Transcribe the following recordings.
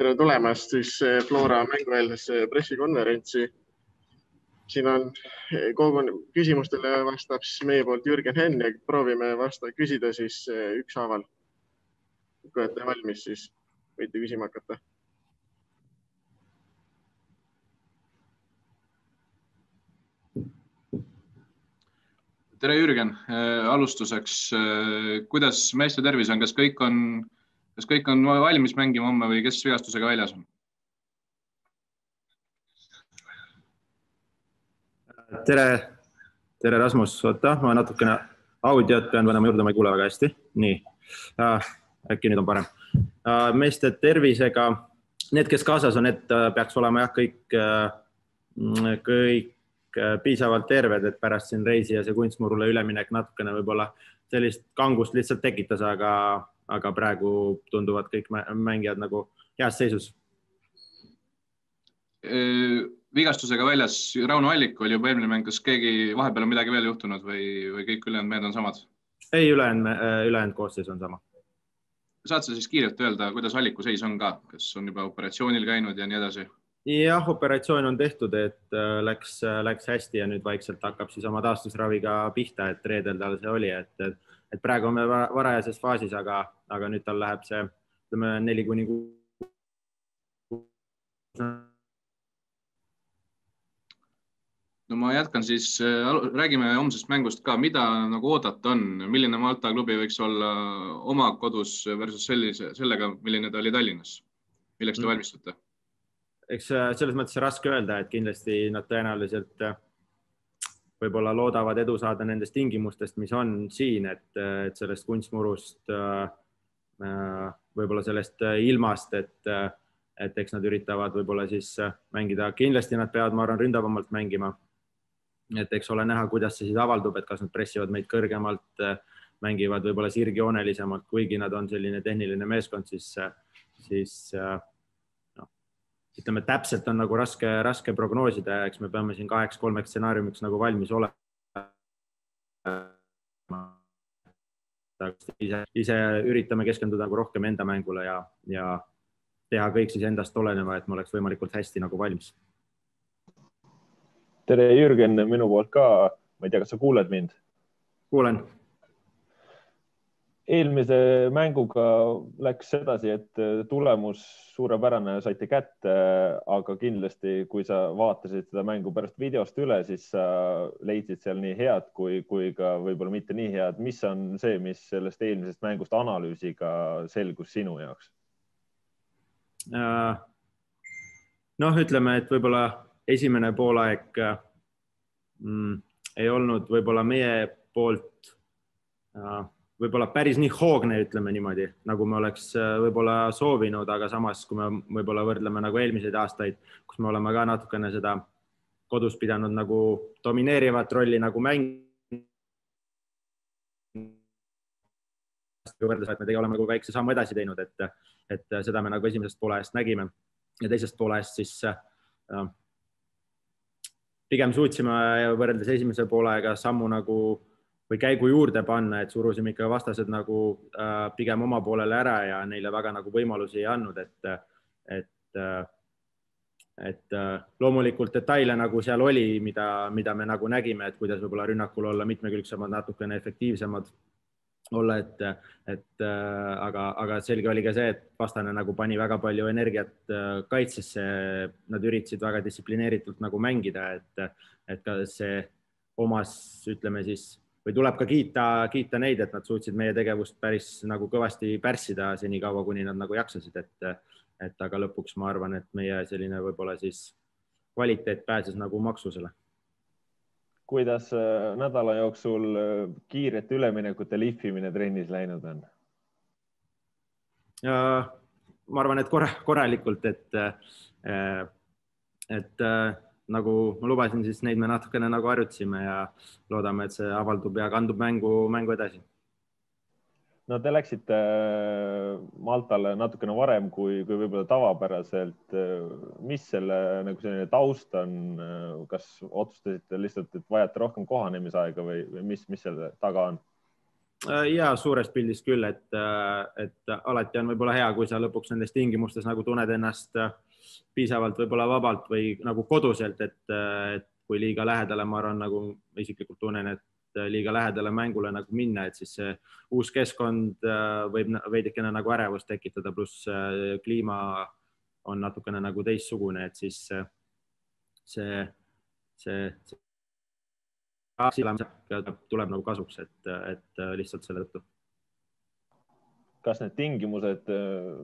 Tere tulemast siis Flora mängueelsesse pressikonverentsi. Siin on küsimustele vastab siis meie poolt Jürgen Henn ja proovime küsida siis ükshaaval. Kui olete valmis, siis võite küsima hakata. Tere Jürgen, alustuseks, kuidas meeste tervis on, kas kõik on valmis mängima homme või kes vigastusega väljas on? Tere Rasmus, ma natukene audiot pean panema juurde, ma ei kuule väga hästi. Nii, äkki nüüd on parem. Meeste tervisega, need kes kaasas on, et peaks olema kõik piisavalt terved, et pärast siin reisi ja see kunstmurule üleminek natukene võib-olla sellist kangust lihtsalt tekitas, aga praegu tunduvad kõik mängijad nagu heas seisus. Vigastusega väljas Rauno Allik oli juba eelmine mäng, kas keegi vahepeal on midagi veel juhtunud või kõik ülejäänud mehed on samad? Ei, ülejäänud koosseis on sama. Saad sa siis kiirelt öelda, kuidas Alliku seis on ka, kas on juba operatsioonil käinud ja nii edasi? Jah, operatsioon on tehtud, et läks hästi ja nüüd vaikselt hakkab siis oma taastusraviga pihta, et reedel tal see oli, et praegu on me varajases faasis, aga nüüd tal läheb see 4-6. No ma jätkan siis, räägime homsest mängust ka, mida nagu oodata on, milline Malta klubi võiks olla oma kodus versus sellega, milline ta oli Tallinnas, milleks te valmistate? Eks selles mõttes raske öelda, et kindlasti nad tõenäoliselt võib-olla loodavad edu saada nendest tingimustest, mis on siin, et sellest kunstmurust, võib-olla sellest ilmast, et eks nad üritavad võib-olla siis mängida. Kindlasti nad peavad, ma arvan, ründavamalt mängima. Et eks ole näha, kuidas see siis avaldub, et kas nad pressivad meid kõrgemalt, mängivad võib-olla sirgjoonelisemalt, kuigi nad on selline tehniline meeskond, siis ütleme, täpselt on nagu raske prognoosida ja eks me peame siin 2-3 stsenaariumiks nagu valmis olema. Ise üritame keskenduda nagu rohkem enda mängule ja teha kõik siis endast oleneva, et me oleks võimalikult hästi nagu valmis. Tere Jürgen, minu poolt ka. Ma ei tea, kas sa kuuled mind? Kuulen. Eelmise mänguga läks edasi, et tulemus suurepärane saite kätte, aga kindlasti, kui sa vaatasid seda mängu pärast videost üle, siis sa leidsid seal nii head kui ka võib-olla mitte nii head. Mis on see, mis sellest eelmisest mängust analüüsiga selgus sinu jaoks? Ütleme, et võib-olla esimene poolaeg ei olnud võib-olla meie poolt võib-olla päris nii hoogne, ütleme niimoodi, nagu me oleks võib-olla soovinud, aga samas, kui me võib-olla võrdleme nagu eelmiseid aastaid, kus me oleme ka natukene seda kodus pidanud nagu domineerivat rolli nagu mängida. Võrdles, et me oleme nagu väikse sammu edasi teinud, et seda me nagu esimesest poolajast nägime ja teisest poolajast siis pigem suutsime võrreldes esimese poolega sammu nagu või käigu juurde panna, et surusime ikka vastased nagu pigem oma poolele ära ja neile väga nagu võimalusi ei andnud, et loomulikult detaile nagu seal oli, mida me nagu nägime, et kuidas võib-olla rünnakul olla mitmekülgsemad, natukene efektiivsemad olla, aga selge oli ka see, et vastane nagu pani väga palju energiat kaitsesse, nad üritasid väga distsiplineeritult nagu mängida, et ka see omas, ütleme siis, või tuleb ka kiita neid, et nad suutsid meie tegevust päris nagu kõvasti pärssida senikaua, kuni nad nagu jaksasid, aga lõpuks ma arvan, et meie selline võib-olla siis kvaliteet pääses nagu maksusele. Kuidas nädala jooksul kiirete üleminekute lihvimine trennis läinud on? Ma arvan, et korralikult, et nagu ma lubasin, siis neid me natukene nagu harjutasime ja loodame, et see avaldub ja kandub mängu edasi. No te läksite Maltale natukene varem kui võib-olla tavapäraselt. Mis selle nagu selline taust on? Kas otsustasite lihtsalt, et vajate rohkem kohanemisaega või mis selle taga on? Ja suures pildis küll, et alati on võib-olla hea, kui sa lõpuks nendes tingimustes nagu tunned ennast piisavalt võib-olla vabalt või nagu koduselt, et kui liiga lähedale, ma arvan, nagu isiklikult tunnen, et liiga lähedale mängule nagu minna, et siis see uus keskkond võib veidikene nagu ärevust tekitada, pluss kliima on natukene nagu teistsugune, et siis see tuleb nagu kasuks, et lihtsalt selle tõttu. Kas need tingimused,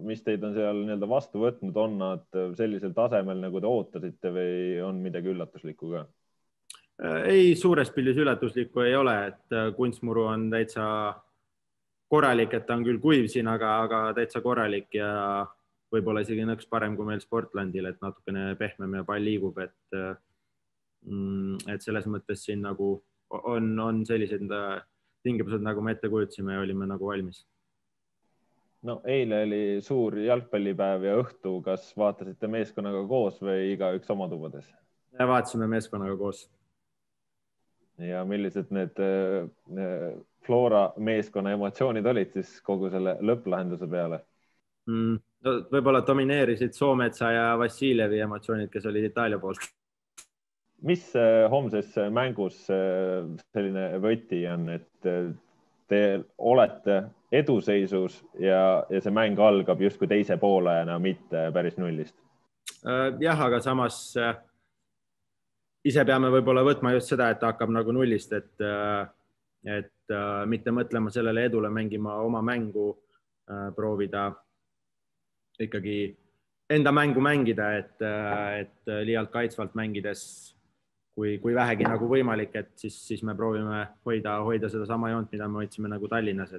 mis teid on seal nii-öelda vastu võtnud, on nad sellisel tasemel, nagu te ootasite või on midagi üllatuslikku ka? Ei, suures pildis üllatuslikku ei ole, et kunstmuru on täitsa korralik, et ta on küll kuiv siin, aga täitsa korralik ja võib-olla isegi nõks parem kui meil Sportlandil, et natukene pehmem ja pall liigub, et selles mõttes siin nagu on sellised tingimused, nagu me ette kujutasime ja olime nagu valmis. No eile oli suur jalgpallipäev ja õhtu, kas vaatasite meeskonnaga koos või igaüks oma tubades? Vaatasime meeskonnaga koos. Ja millised need Flora meeskonna emotsioonid olid siis kogu selle lõpplahenduse peale? Võib-olla domineerisid Soometsa ja Vassiljevi emotsioonid, kes olid Itaalia poolt. Mis homses mängus selline võti on, et te olete eduseisus ja see mäng algab justkui teise poolajana, mitte päris nullist? Jah, aga samas ise peame võib-olla võtma just seda, et hakkab nagu nullist, et mitte mõtlema sellele edule, mängima oma mängu, proovida ikkagi enda mängu mängida, et liialt kaitsvalt mängides, kui vähegi nagu võimalik, et siis me proovime hoida seda sama joont, mida me hoidsime nagu Tallinnas,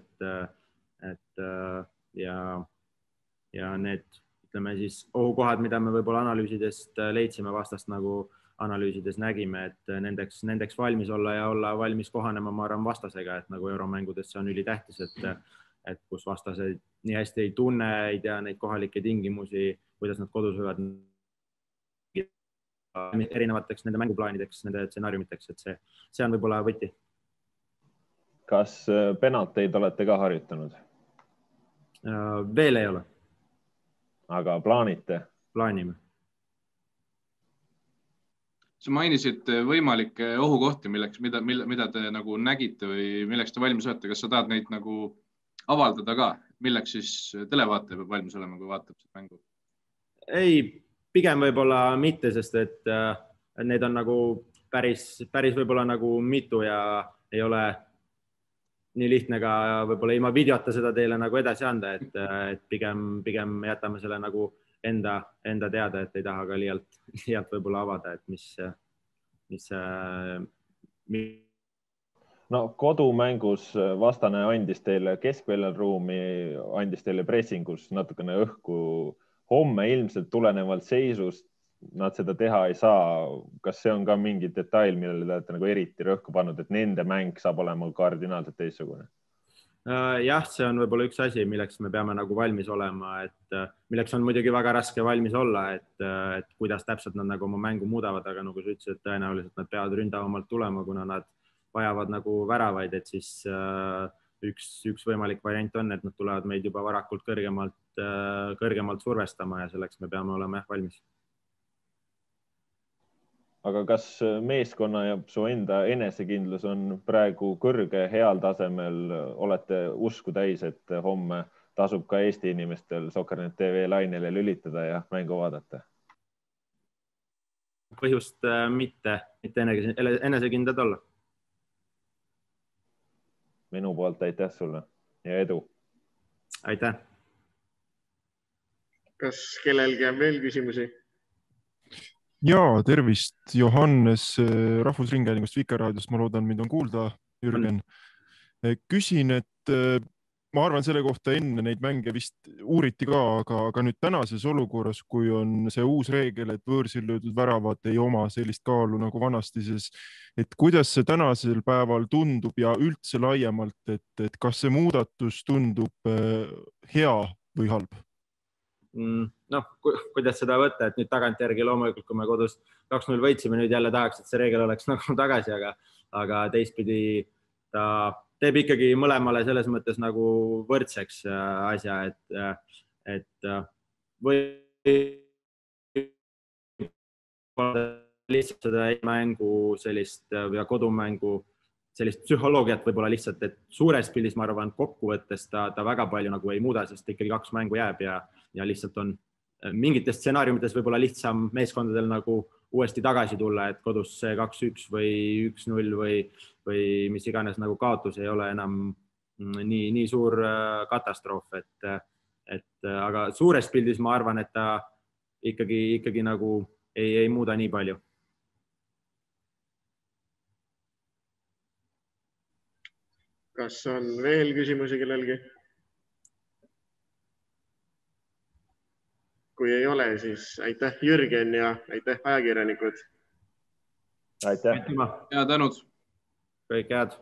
ja need, ütleme siis ohukohad, mida me võib-olla analüüsidest leidsime vastast nagu analüüsides nägime, et nendeks valmis olla ja olla valmis kohanema, ma arvan, vastasega, et nagu euromängudes see on ülitähtis, et kus vastased nii hästi ei tunne, ei tea neid kohalikke tingimusi, kuidas nad kodus võivad erinevateks nende mänguplaanideks, nende stsenaariumiteks, et see on võib-olla võti. Kas penalteid olete ka harjutanud? Veel ei ole. Aga plaanite? Plaanime. Sa mainisid võimalikke ohukohti, mida te nagu nägite või milleks te valmis olete, kas sa tahad neid nagu avaldada ka? Milleks siis televaataja peab valmis olema, kui vaatab seda mängu? Ei, pigem võib-olla mitte, sest et need on nagu päris võib-olla nagu mitu ja ei ole nii lihtne ka võib-olla ilma videota seda teile nagu edasi anda, et pigem jätame selle nagu enda teada, et ei taha ka liialt võib-olla avada, et mis No kodumängus vastane andis teile keskväljal ruumi, andis teile pressingus natukene õhku. Homme ilmselt tulenevalt seisust nad seda teha ei saa. Kas see on ka mingi detail, millele te olete nagu eriti rõhku pannud, et nende mäng saab olema kardinaalselt teistsugune? Jah, see on võib-olla üks asi, milleks me peame nagu valmis olema, et milleks on muidugi väga raske valmis olla, et kuidas täpselt nad nagu oma mängu muudavad, aga nagu sa ütlesid, tõenäoliselt nad peavad ründavamalt tulema, kuna nad vajavad nagu väravaid, et siis üks võimalik variant on, et nad tulevad meid juba varakult kõrgemalt survestama ja selleks me peame olema valmis. Aga kas meeskonna ja su enda enesekindlus on praegu kõrge, heal tasemel, olete usku täis, et homme tasub ka Eesti inimestel Soccernet TV lainele lülitada ja mängu vaadata? Põhjust mitte enesekindlad olla. Minu poolt aitäh sulle ja edu! Aitäh! Kas kellelgi on veel küsimusi? Jaa, tervist! Johannes Rahvusringhäälingust Vikerraadiost, ma loodan, mind on kuulda, Jürgen. Küsin, et ma arvan selle kohta enne neid mänge vist uuriti ka, aga nüüd tänases olukorras, kui on see uus reegel, et võõrsil löödud väravad ei oma sellist kaalu nagu vanastises, et kuidas see tänasel päeval tundub ja üldse laiemalt, et kas see muudatus tundub hea või halb? Noh, kuidas seda võtta, et nüüd tagantjärgi loomulikult, kui me kodus 2-0 võitsime, nüüd jälle tahaks, et see reegel oleks nagu tagasi, aga teistpidi ta teeb ikkagi mõlemale selles mõttes nagu võrdseks asja, et või lihtsalt seda mängu sellist ja kodumängu sellist psühholoogiat võib-olla lihtsalt, et suures pildis ma arvan kokkuvõttes ta väga palju nagu ei muuda, sest ikkagi 2 mängu jääb ja lihtsalt on mingites stsenaariumites võib-olla lihtsam meeskondadel nagu uuesti tagasi tulla, et kodus see 2-1 või 1-0 või mis iganes nagu kaotus ei ole enam nii suur katastroof, aga suures pildis ma arvan, et ta ikkagi nagu ei muuda nii palju. Kas on veel küsimusi kellelgi? Kui ei ole, siis aitäh Jürgen ja aitäh ajakirjanikud. Aitäh. Ja tänud. Kõik head.